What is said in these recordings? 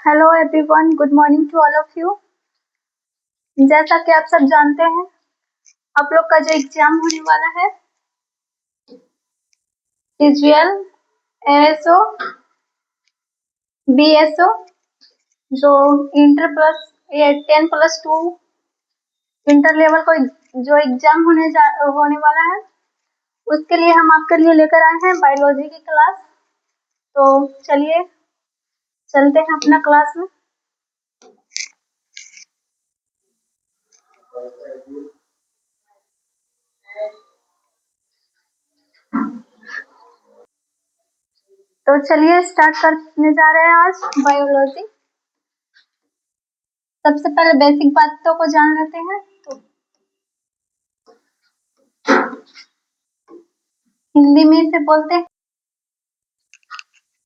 Hello everyone, good morning to all of you. जैसा कि आप सब जानते हैं, आप लोग का जो एग्जाम होने वाला है विजुअल एएसओ बीएसओ जो इंटर प्लस 10+2 इंटर लेवल को जो एग्जाम होने वाला है, उसके लिए हम आपके लिए लेकर आए हैं बायोलॉजी की क्लास। तो चलिए चलते हैं अपना क्लास में। तो चलिए स्टार्ट करने जा रहे हैं आज बायोलॉजी। सबसे पहले बेसिक बातों को जान लेते हैं। तो हिंदी में इसे बोलते हैं,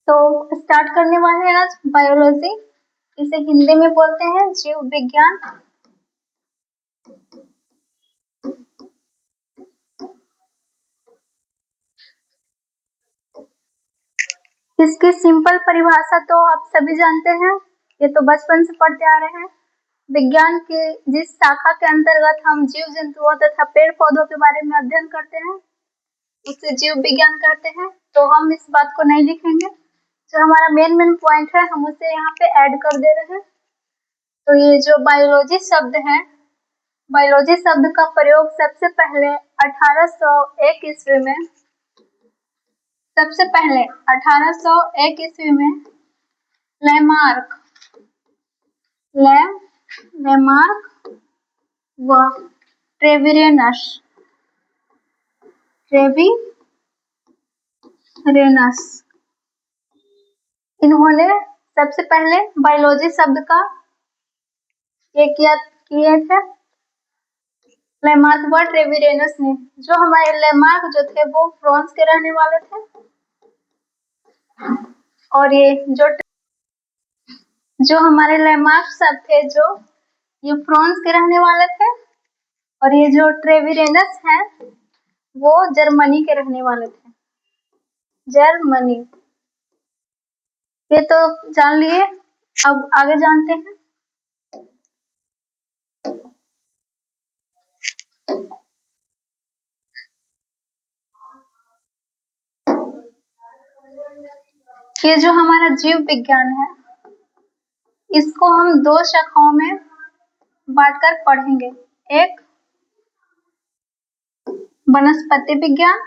तो स्टार्ट करने वाले हैं आज बायोलॉजी। इसे हिंदी में बोलते हैं जीव विज्ञान। इसकी सिंपल परिभाषा तो आप सभी जानते हैं, ये तो बचपन से पढ़ते आ रहे हैं। विज्ञान के जिस शाखा के अंतर्गत हम जीव जंतुओं तथा पेड़ पौधों के बारे में अध्ययन करते हैं, उसे जीव विज्ञान कहते हैं। तो हम इस बात को नहीं लिखेंगे, जो हमारा मेन पॉइंट है हम उसे यहाँ पे ऐड कर दे रहे हैं। तो ये जो बायोलॉजी शब्द है, बायोलॉजी शब्द का प्रयोग सबसे पहले 1801 ईस्वी में लेमार्क व ट्रेविरेनस इन्होंने सबसे पहले बायोलॉजी शब्द का ये किए थे। लेमार्क व ट्रेविरेनस ने, जो हमारे लेमार्क जो थे वो फ्रांस के रहने वाले थे, और जो हमारे लेमार्क सब थे जो ये फ्रांस के रहने वाले थे, और ये जो ट्रेविरेनस हैं वो जर्मनी के रहने वाले थे। जर्मनी, ये तो जान लिए। अब आगे जानते हैं। ये जो हमारा जीव विज्ञान है, इसको हम दो शाखाओं में बांटकर पढ़ेंगे। एक वनस्पति विज्ञान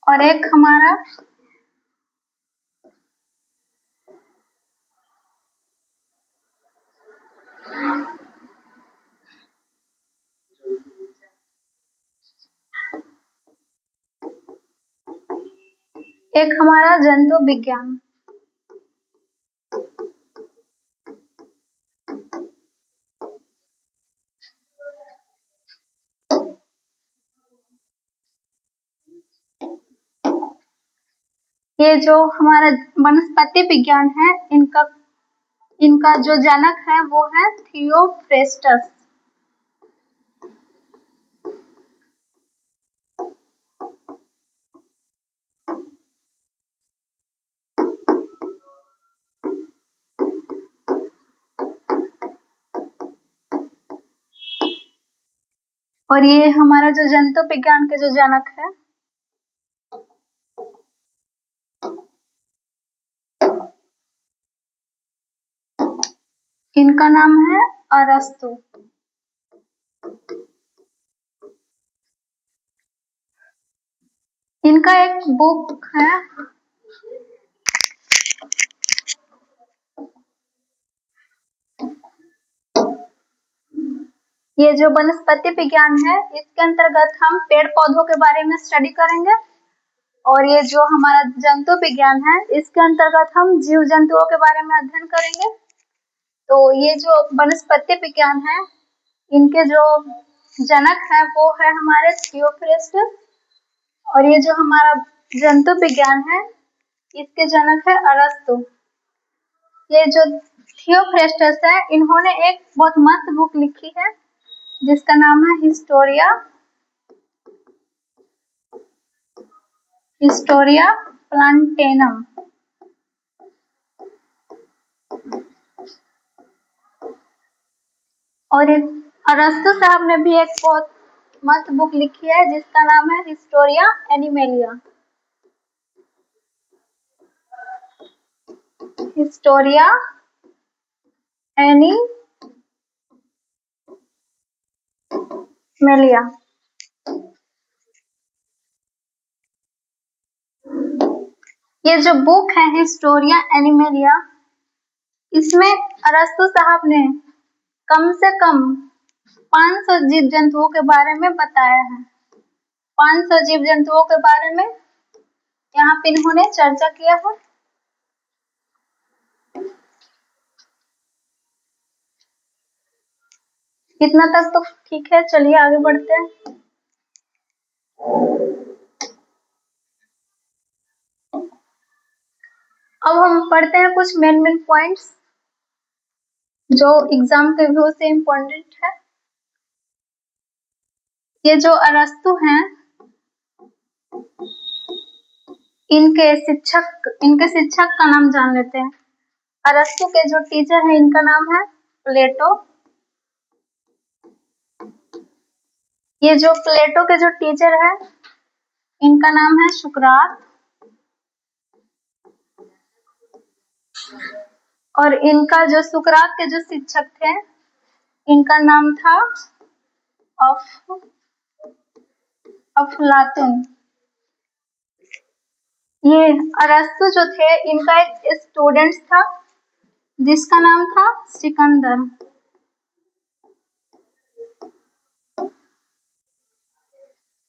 और एक हमारा जंतु विज्ञान। ये जो हमारा वनस्पति विज्ञान है, इनका जो जनक है वो है थियोफ्रेस्टस। और ये हमारा जो जंतु विज्ञान के जो जनक है, इनका नाम है अरस्तु। इनका एक बुक है, ये जो वनस्पति विज्ञान है इसके अंतर्गत हम पेड़ पौधों के बारे में स्टडी करेंगे, और ये जो हमारा जंतु विज्ञान है इसके अंतर्गत हम जीव जंतुओं के बारे में अध्ययन करेंगे। तो ये जो वनस्पति विज्ञान है, इनके जो जनक है वो है हमारे थियोफ्रेस्टस, और ये जो हमारा जंतु विज्ञान है इसके जनक है अरस्तु। ये जो थियोफ्रेस्टस है, इन्होंने एक बहुत मस्त बुक लिखी है जिसका नाम है हिस्टोरिया प्लांटेनम। और अरस्तु साहब ने भी एक बहुत मस्त बुक लिखी है जिसका नाम है हिस्टोरिया एनिमेलिया। Historia animalia. ये जो बुक है हिस्टोरिया एनिमेलिया, इसमें अरस्तु साहब ने कम से कम 500 जीव जंतुओं के बारे में बताया है। 500 जीव जंतुओं के बारे में यहाँ पे इन्होंने चर्चा किया है। इतना तक तो ठीक है, चलिए आगे बढ़ते हैं। अब हम पढ़ते हैं कुछ मेन पॉइंट्स जो एग्जाम के व्यू से इम्पोर्टेंट है। ये जो अरस्तु हैं, इनके शिक्षक का नाम जान लेते हैं। अरस्तु के जो टीचर हैं इनका नाम है प्लेटो। ये जो प्लेटो के जो टीचर है इनका नाम है सुकरात। और इनका जो सुकरात के जो शिक्षक थे इनका नाम था अफलातुन। ये अरस्तु जो थे इनका एक स्टूडेंट था जिसका नाम था सिकंदर।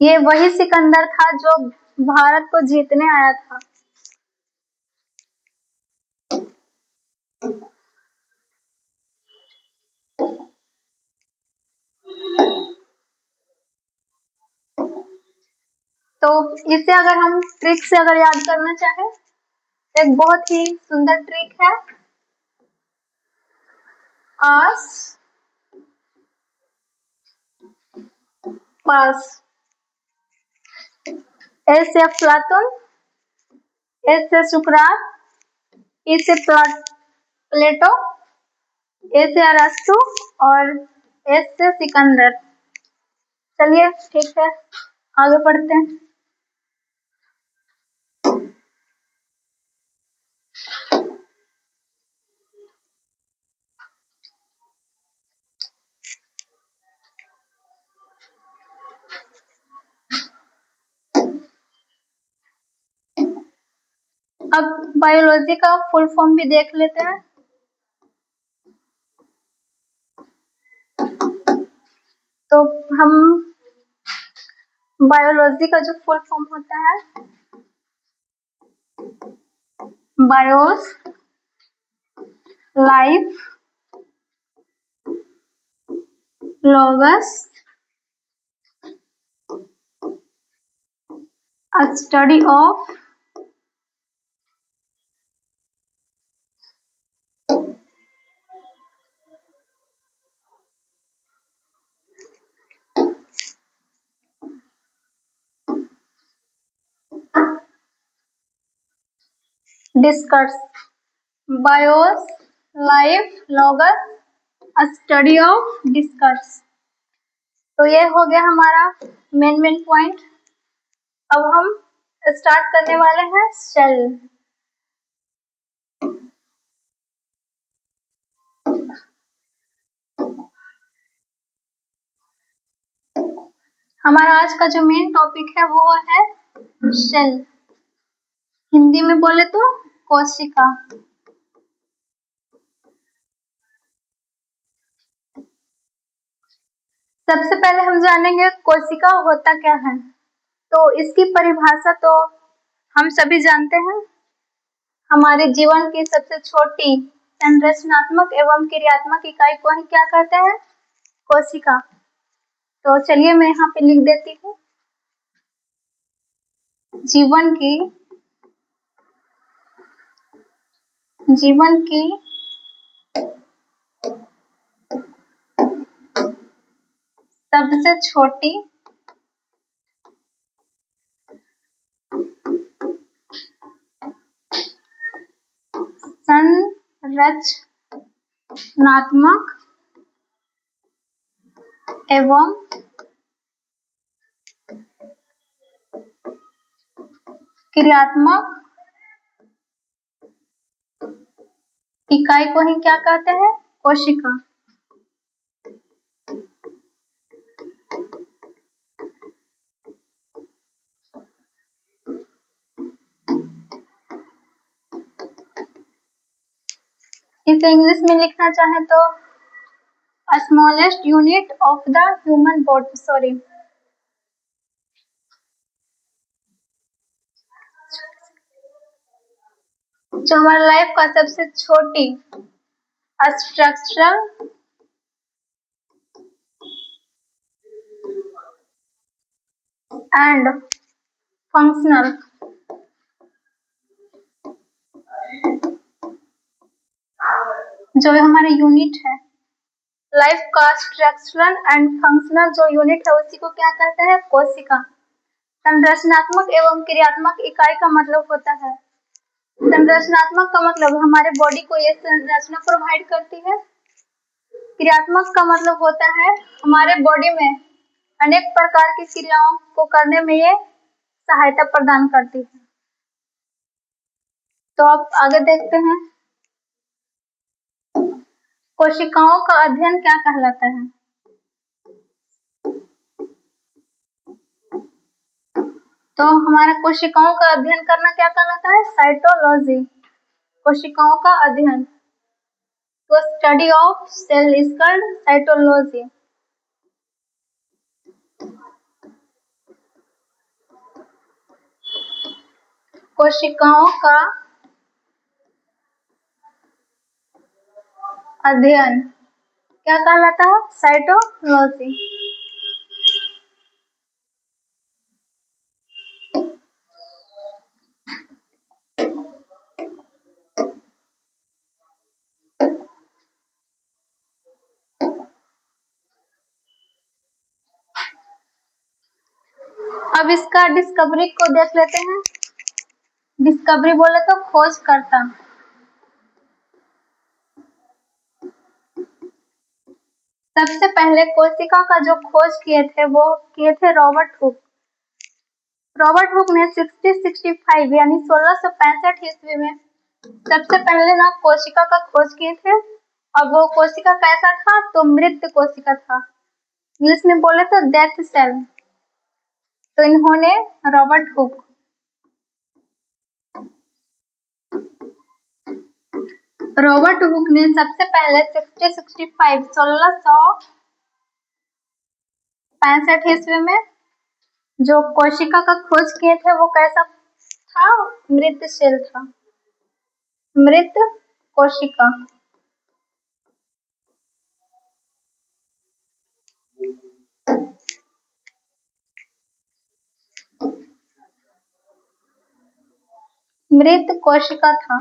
ये वही सिकंदर था जो भारत को जीतने आया था। तो इसे अगर हम ट्रिक से अगर याद करना चाहें, एक बहुत ही सुंदर ट्रिक है। आस पास। ए से अफलातुन, ए से सुकरात, ई से प्लेटो, ए से अरस्तु और एस से सिकंदर। चलिए ठीक है, आगे बढ़ते हैं। अब बायोलॉजी का फुल फॉर्म भी देख लेते हैं। तो हम बायोलॉजी का जो फुल फॉर्म होता है, BIOS life logos a study of discuss bios life logos a study of discuss। तो ये हो गया हमारा मेन पॉइंट। अब हम स्टार्ट करने वाले हैं सेल। हमारा आज का जो मेन टॉपिक है वो है सेल। हिंदी में बोले तो कोशिका। सबसे पहले हम जानेंगे कोशिका होता क्या है। तो इसकी परिभाषा तो हम सभी जानते हैं। हमारे जीवन की सबसे छोटी संरचनात्मक एवं क्रियात्मक इकाई को ही क्या कहते हैं? कोशिका। तो चलिए मैं यहाँ पे लिख देती हूँ। जीवन की सबसे छोटी संरचनात्मक एवं क्रियात्मक इकाई को ही क्या कहते हैं? कोशिका। इसे इंग्लिश में लिखना चाहे तो smallest unit of the human body, sorry, जो हमारे लाइफ का सबसे छोटी स्ट्रक्चरल एंड फंक्शनल जो हमारा यूनिट है, लाइफ का स्ट्रक्चरल एंड फंक्शनल जो यूनिट है उसी को क्या कहते हैं? कोशिका। संरचनात्मक एवं क्रियात्मक इकाई का मतलब होता है, संरचनात्मक का मतलब हमारे बॉडी को ये संरचना प्रोवाइड करती है। क्रियात्मक का मतलब होता है हमारे बॉडी में अनेक प्रकार की क्रियाओं को करने में ये सहायता प्रदान करती है। तो अब आगे देखते हैं, कोशिकाओं का अध्ययन क्या कहलाता है? तो हमारे कोशिकाओं का अध्ययन करना क्या कहलाता है? साइटोलॉजी। कोशिकाओं का अध्ययन, तो study of cell is called cytology. कोशिकाओं का अध्ययन क्या कहलाता है? साइटोलॉजी। अब इसका डिस्कवरी को देख लेते हैं। डिस्कवरी बोले तो खोज करता। सबसे पहले कोशिका का जो खोज किए थे वो किए थे रॉबर्ट हुक। रॉबर्ट हुक ने 1665 यानी 1665 ईस्वी में सबसे पहले ना कोशिका का खोज किए थे। और वो कोशिका कैसा था? तो मृत कोशिका था, इंग्लिश में बोले तो डेथ सेल। तो इन्होंने रॉबर्ट हुक ने सबसे पहले 1665 ईस्वी में जो कोशिका का खोज किए थे वो कैसा था? मृत सेल था, मृत कोशिका। मृत कोशिका था।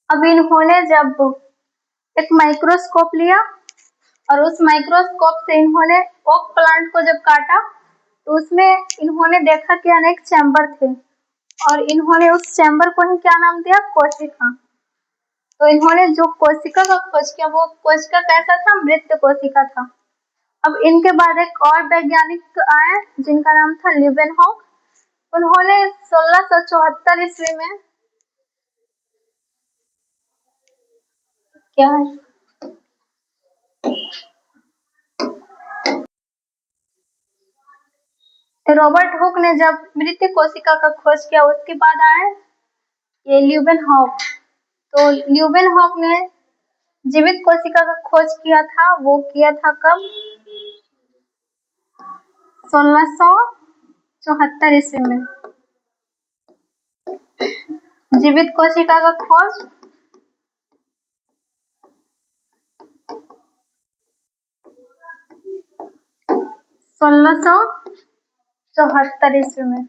अब इन्होंने जब एक माइक्रोस्कोप लिया और उस माइक्रोस्कोप से इन्होंने ओक प्लांट को जब काटा तो उसमें इन्होंने देखा कि अनेक चैम्बर थे और इन्होंने उस चैम्बर को ही क्या नाम दिया? कोशिका। तो इन्होंने जो कोशिका का खोज किया वो कोशिका कैसा था? मृत कोशिका था। अब इनके बाद एक और वैज्ञानिक आए जिनका नाम था ल्यूवेनहॉक। उन्होंने 1674 ईस्वी में क्या है, रॉबर्ट हुक ने जब मृत कोशिका का खोज किया उसके बाद आए ये ल्यूवेनहॉक। तो ल्यूवेनहॉक ने जीवित कोशिका का खोज किया था, वो किया था कब? 1674 ईस्वी में। जीवित कोशिका का खोज 1674 ईस्वी में।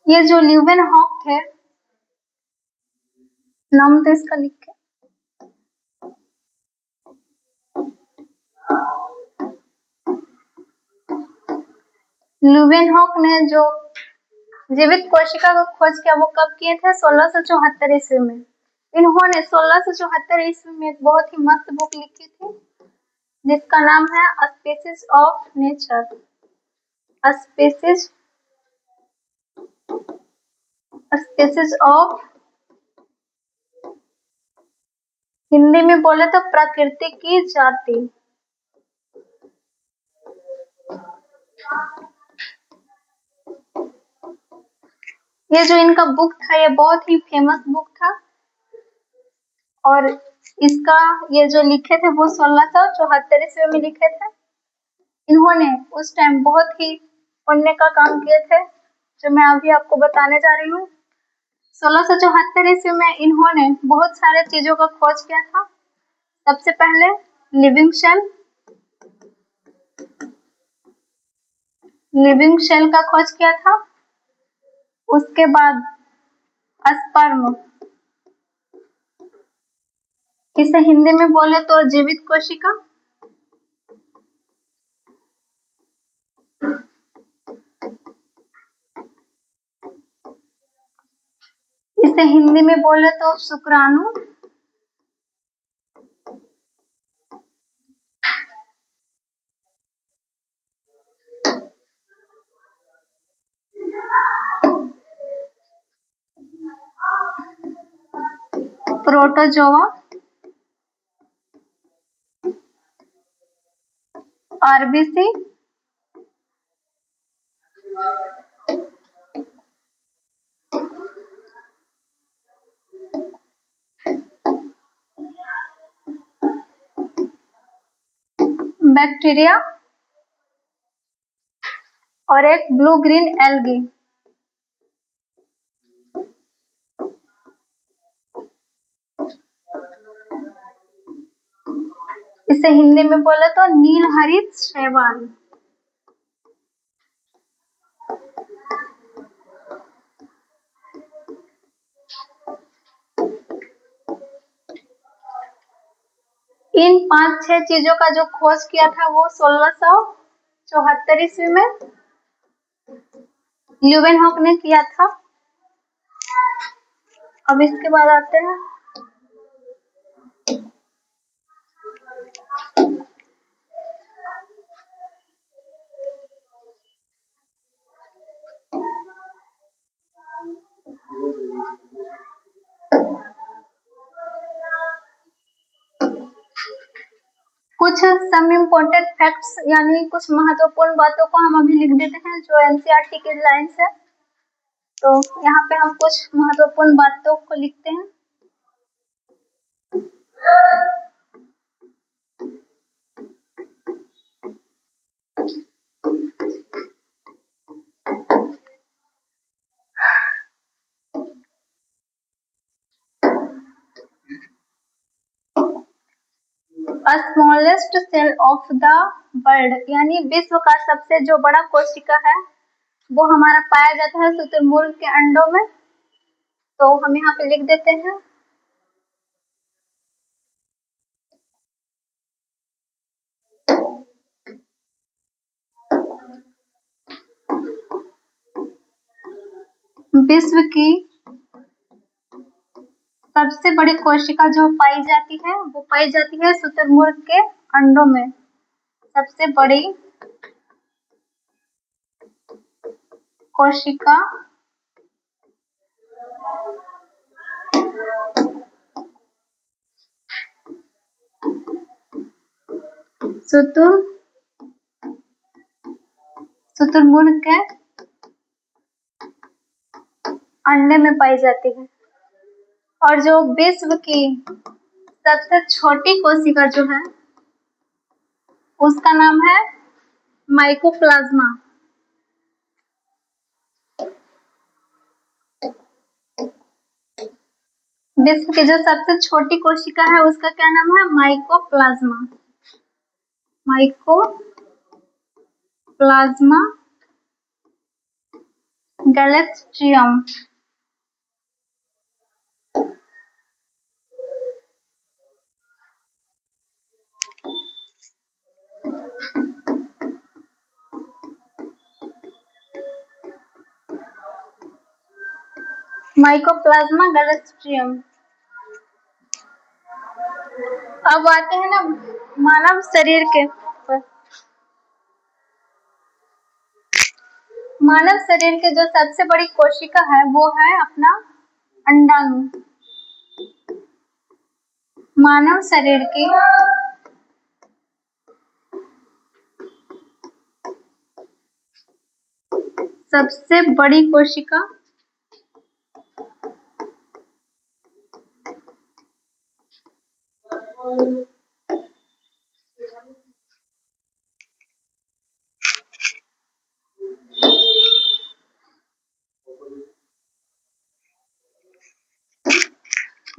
ये जो ल्यूवेनहॉक थे नाम तो इसका लिख के। ल्यूवेनहॉक ने जो जीवित कोशिका को खोज किया वो कब किए थे? 1674 ईस्वी में। इन्होंने 1674 ईस्वी में एक बहुत ही मस्त बुक लिखी थी जिसका नाम है species of nature. Species species of, Hindi में बोले तो प्रकृति की जाति। ये जो इनका बुक था ये बहुत ही फेमस बुक था और इसका ये जो लिखे थे वो 1674 ईस्वी में लिखे थे। इन्होंने उस टाइम बहुत ही पुण्य का काम किए थे जो मैं अभी आपको बताने जा रही हूँ। 1674 ईस्वी में इन्होंने बहुत सारे चीजों का खोज किया था। सबसे पहले लिविंग शेल का खोज किया था। उसके बाद स्पर्म, इसे हिंदी में बोले तो जीवित कोशिका। इसे हिंदी में बोले तो शुक्राणु। प्रोटोजोआ, आरबीसी, बैक्टीरिया और एक ब्लू ग्रीन एल्गी। इसे हिंदी में बोले तो नील हरित शैवाल। इन 5-6 चीजों का जो खोज किया था वो 1674 ईस्वी में ल्यूवेनहॉक ने किया था। अब इसके बाद आते हैं कुछ सम इम्पोर्टेंट फैक्ट्स, यानी कुछ महत्वपूर्ण बातों को हम अभी लिख देते हैं जो एनसीईआरटी की लाइन्स है। तो यहाँ पे हम कुछ महत्वपूर्ण बातों को लिखते हैं। Smallest cell of the world, यानी विश्व का सबसे जो बड़ा कोशिका है वो हमारा पाया जाता है शुतुरमुर्ग के अंडों में। तो हम यहाँ पे लिख देते हैं विश्व की सबसे बड़ी कोशिका जो पाई जाती है वो पाई जाती है शुतुरमुर्ग के अंडों में। सबसे बड़ी कोशिका शुतुरमुर्ग के अंडे में पाई जाती है। और जो विश्व की सबसे छोटी कोशिका जो है उसका नाम है माइकोप्लाज्मा। विश्व की जो सबसे छोटी कोशिका है उसका क्या नाम है? माइकोप्लाज्मा। माइकोप्लाज्मा गैलेक्स्ट्रियम। माइकोप्लाज्मा गैलेस्ट्रियम। अब आते हैं ना मानव शरीर के पर। मानव शरीर के जो सबसे बड़ी कोशिका है वो है अपना अंडाणु। मानव शरीर की सबसे बड़ी कोशिका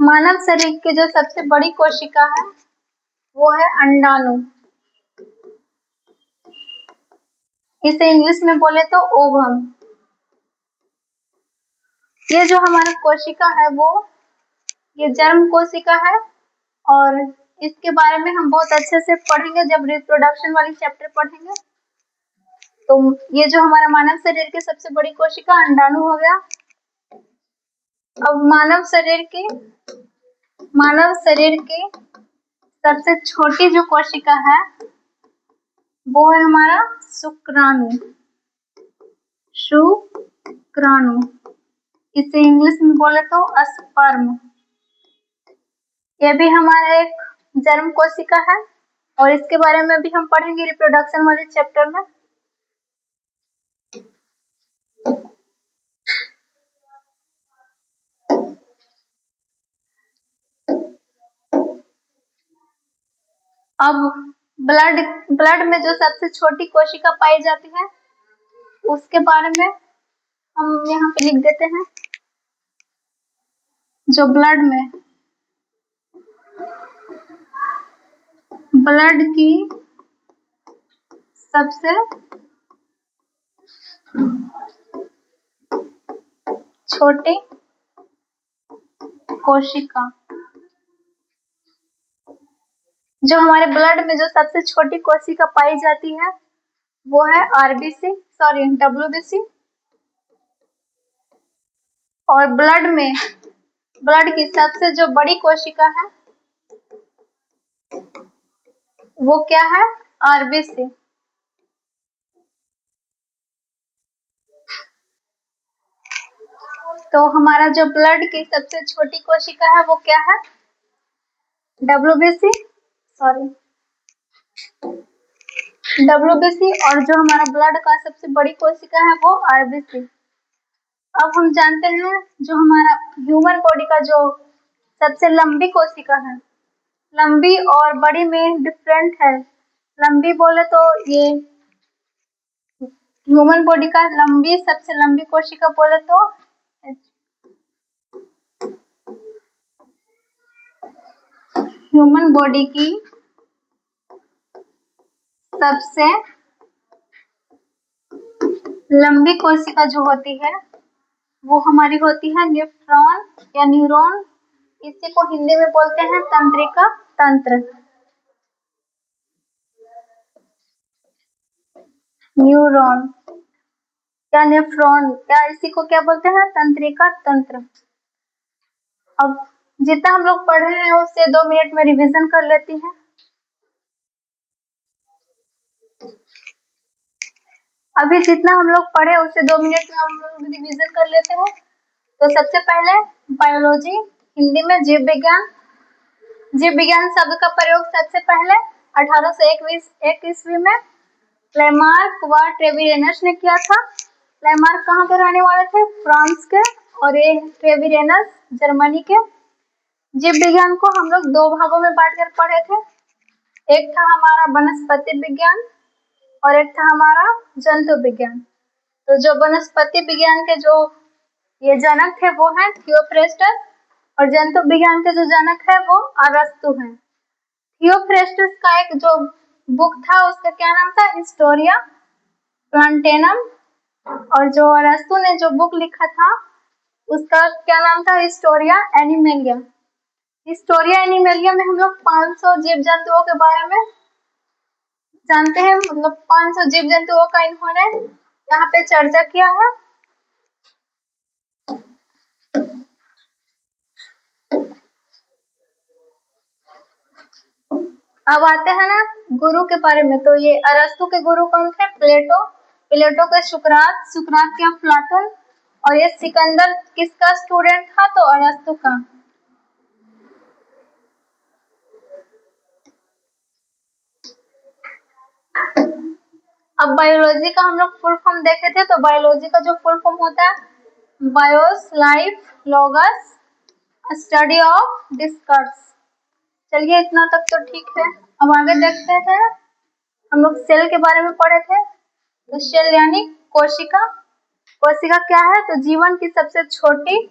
मानव शरीर की जो सबसे बड़ी कोशिका है वो है अंडाणु। इसे इंग्लिश में बोले तो ओवम। ये जो हमारा कोशिका है वो ये जर्म कोशिका है और इसके बारे में हम बहुत अच्छे से पढ़ेंगे जब रिप्रोडक्शन वाली चैप्टर पढ़ेंगे। तो ये जो हमारा मानव शरीर की सबसे बड़ी कोशिका अंडाणु हो गया। अब मानव शरीर की सबसे छोटी जो कोशिका है वो है हमारा शुक्राणु। शुक्राणु, इसे इंग्लिश में बोले तो स्पर्म। ये भी हमारा एक जर्म कोशिका है और इसके बारे में भी हम पढ़ेंगे रिप्रोडक्शन वाले चैप्टर में। अब ब्लड में जो सबसे छोटी कोशिका पाई जाती है उसके बारे में हम यहाँ पे लिख देते हैं। जो ब्लड की सबसे छोटी कोशिका, जो हमारे ब्लड में जो सबसे छोटी कोशिका पाई जाती है वो है WBC। और ब्लड की सबसे जो बड़ी कोशिका है वो क्या है? RBC। तो हमारा जो ब्लड की सबसे छोटी कोशिका है वो क्या है? WBC। और जो हमारा ब्लड का सबसे बड़ी कोशिका है वो RBC। अब हम जानते हैं जो हमारा ह्यूमन बॉडी का जो सबसे लंबी कोशिका है, लंबी और बड़ी में डिफरेंट है। लंबी बोले तो ये ह्यूमन बॉडी का सबसे लंबी कोशिका बोले तो ह्यूमन बॉडी की सबसे लंबी कोशिका जो होती है वो हमारी होती है न्यूट्रॉन या न्यूरॉन। इसी को हिंदी में बोलते हैं तंत्रिका तंत्र। न्यूरॉन या नेफ्रॉन या इसी को क्या बोलते हैं? तंत्रिका तंत्र। अब जितना हम लोग पढ़े हैं उससे 2 मिनट में रिवीजन कर लेती हैं। अभी जितना हम लोग पढ़े उससे 2 मिनट में हम लोग रिवीजन कर लेते हैं। तो सबसे पहले बायोलॉजी, हिंदी में जीव विज्ञान। जीव विज्ञान शब्द का प्रयोग सबसे पहले 1801 ईस्वी में लेमार्क व ट्रेविरेनस ने किया था। लेमार्क कहाँ के रहने वाले थे? फ्रांस के। और ये ट्रेविरेनस जर्मनी के। जीव विज्ञान को हम लोग 2 भागों में बांटकर पढ़े थे। एक था हमारा वनस्पति विज्ञान और एक था हमारा जंतु विज्ञान। तो जो वनस्पति विज्ञान के जो ये जनक थे वो है थियोफ्रेस्टस और जंतु विज्ञान के जो जनक है वो अरस्तु है। थियोफ्रेस्टस का एक जो बुक था उसका क्या नाम था? हिस्टोरिया प्लांटेनम। और जो अरस्तु ने जो बुक लिखा था उसका क्या नाम था? Historia animalia. हिस्टोरिया एनिमेलिया में हम लोग 500 जीव जंतुओं के बारे में जानते हैं। मतलब 500 जीव जंतुओं का इन्होंने यहाँ पे चर्चा किया है। अब आते हैं ना गुरु के बारे में। तो ये अरस्तु के गुरु कौन थे? प्लेटो। प्लेटो के सुकरात, सुकरात के अफलातून। और ये सिकंदर किसका स्टूडेंट था? तो अरस्तु का। अब बायोलॉजी का हम लोग फुल फॉर्म देखे थे। तो बायोलॉजी का जो फुल फॉर्म होता है, बायोस लाइफ, लोगस स्टडी ऑफ डिस्कर्स। चलिए इतना तक तो ठीक है। अब आगे देखते हैं। हम लोग सेल के बारे में पढ़े थे। तो सेल यानी कोशिका। कोशिका क्या है? तो जीवन की सबसे छोटी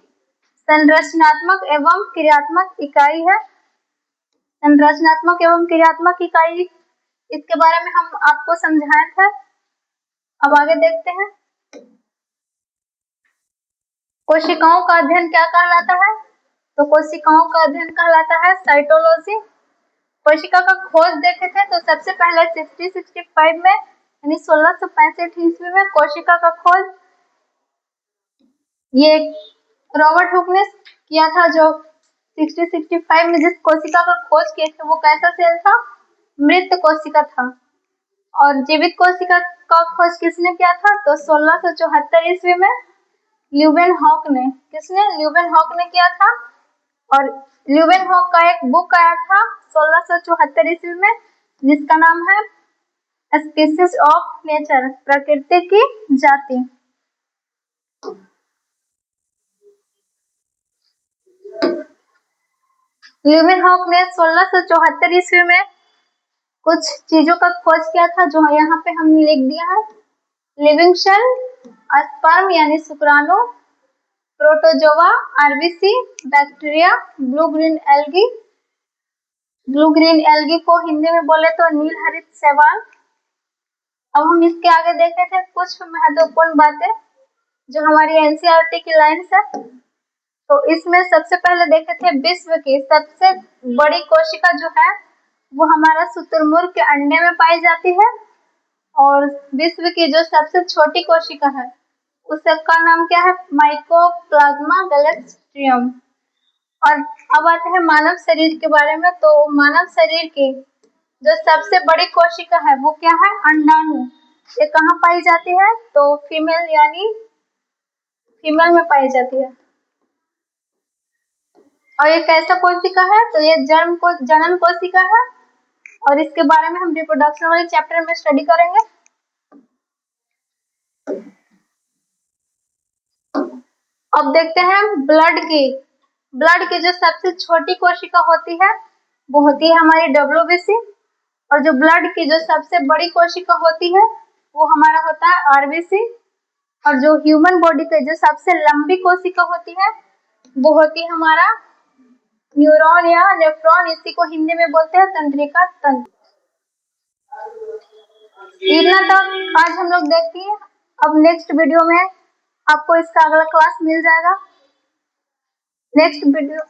संरचनात्मक एवं क्रियात्मक इकाई है। संरचनात्मक एवं क्रियात्मक इकाई, इसके बारे में हम आपको समझाए थे। अब आगे देखते हैं। कोशिकाओं का अध्ययन क्या कहलाता है? तो कोशिकाओं का अध्ययन कहलाता है साइटोलॉजी। कोशिका का खोज देखे थे। तो सबसे पहले 1665 में यानी 1665 ईस्वी में कोशिका का खोज ये रॉबर्ट हुक ने किया था। जो 1665 में जिस कोशिका का खोज किए थे वो कैसा सेल था? मृत कोशिका था। और जीवित कोशिका का खोज किसने किया था? तो 1674 ईस्वी में ल्यूवेनहॉक ने। किसने? ल्यूवेनहॉक ने किया था। और ल्यूवेनहॉक का एक बुक आया था 1674 ईस्वी में, जिसका नाम है स्पीसीज ऑफ नेचर, प्रकृति की जाति। ल्यूवेनहॉक ने 1674 ईस्वी में कुछ चीजों का खोज किया था जो यहाँ पे हमने लिख दिया है। लिविंग सेल, स्पर्म यानी शुक्राणु, protozoa, RBC, bacteria, blue green algae. Blue green algae को हिंदी में बोले तो नील हरित शैवाल। अब हम इसके आगे देखे थे कुछ महत्वपूर्ण बातें जो हमारी एनसीईआरटी की लाइन्स है। तो इसमें सबसे पहले देखे थे विश्व की सबसे बड़ी कोशिका जो है वो हमारा शुतुरमुर्ग के अंडे में पाई जाती है। और विश्व की जो सबसे छोटी कोशिका है उसका नाम क्या है? माइकोप्लाज्मा गैलेक्स्ट्रियम। और अब आते हैं मानव शरीर के बारे में। तो मानव शरीर की जो सबसे बड़ी कोशिका है वो क्या है? अंडाणु। ये कहाँ पाई जाती है? तो फीमेल यानी फीमेल में पाई जाती है। और ये कैसा कोशिका है? तो ये जनन कोशिका है। और इसके बारे में हम रिप्रोडक्शन वाले चैप्टर में स्टडी करेंगे। अब देखते हैं ब्लड की। ब्लड की जो सबसे छोटी कोशिका होती है वो होती है हमारी डब्ल्यूबीसी। और जो ब्लड की जो सबसे बड़ी कोशिका होती है वो हमारा होता है आरबीसी। और जो ह्यूमन बॉडी की जो सबसे लंबी कोशिका होती है वो होती है हमारा न्यूरॉन या नेफ्रॉन। इसी को हिंदी में बोलते हैं तंत्रिका तंत्र। इतना तक आज हम लोग देखते हैं। अब नेक्स्ट वीडियो में आपको इसका अगला क्लास मिल जाएगा। Next video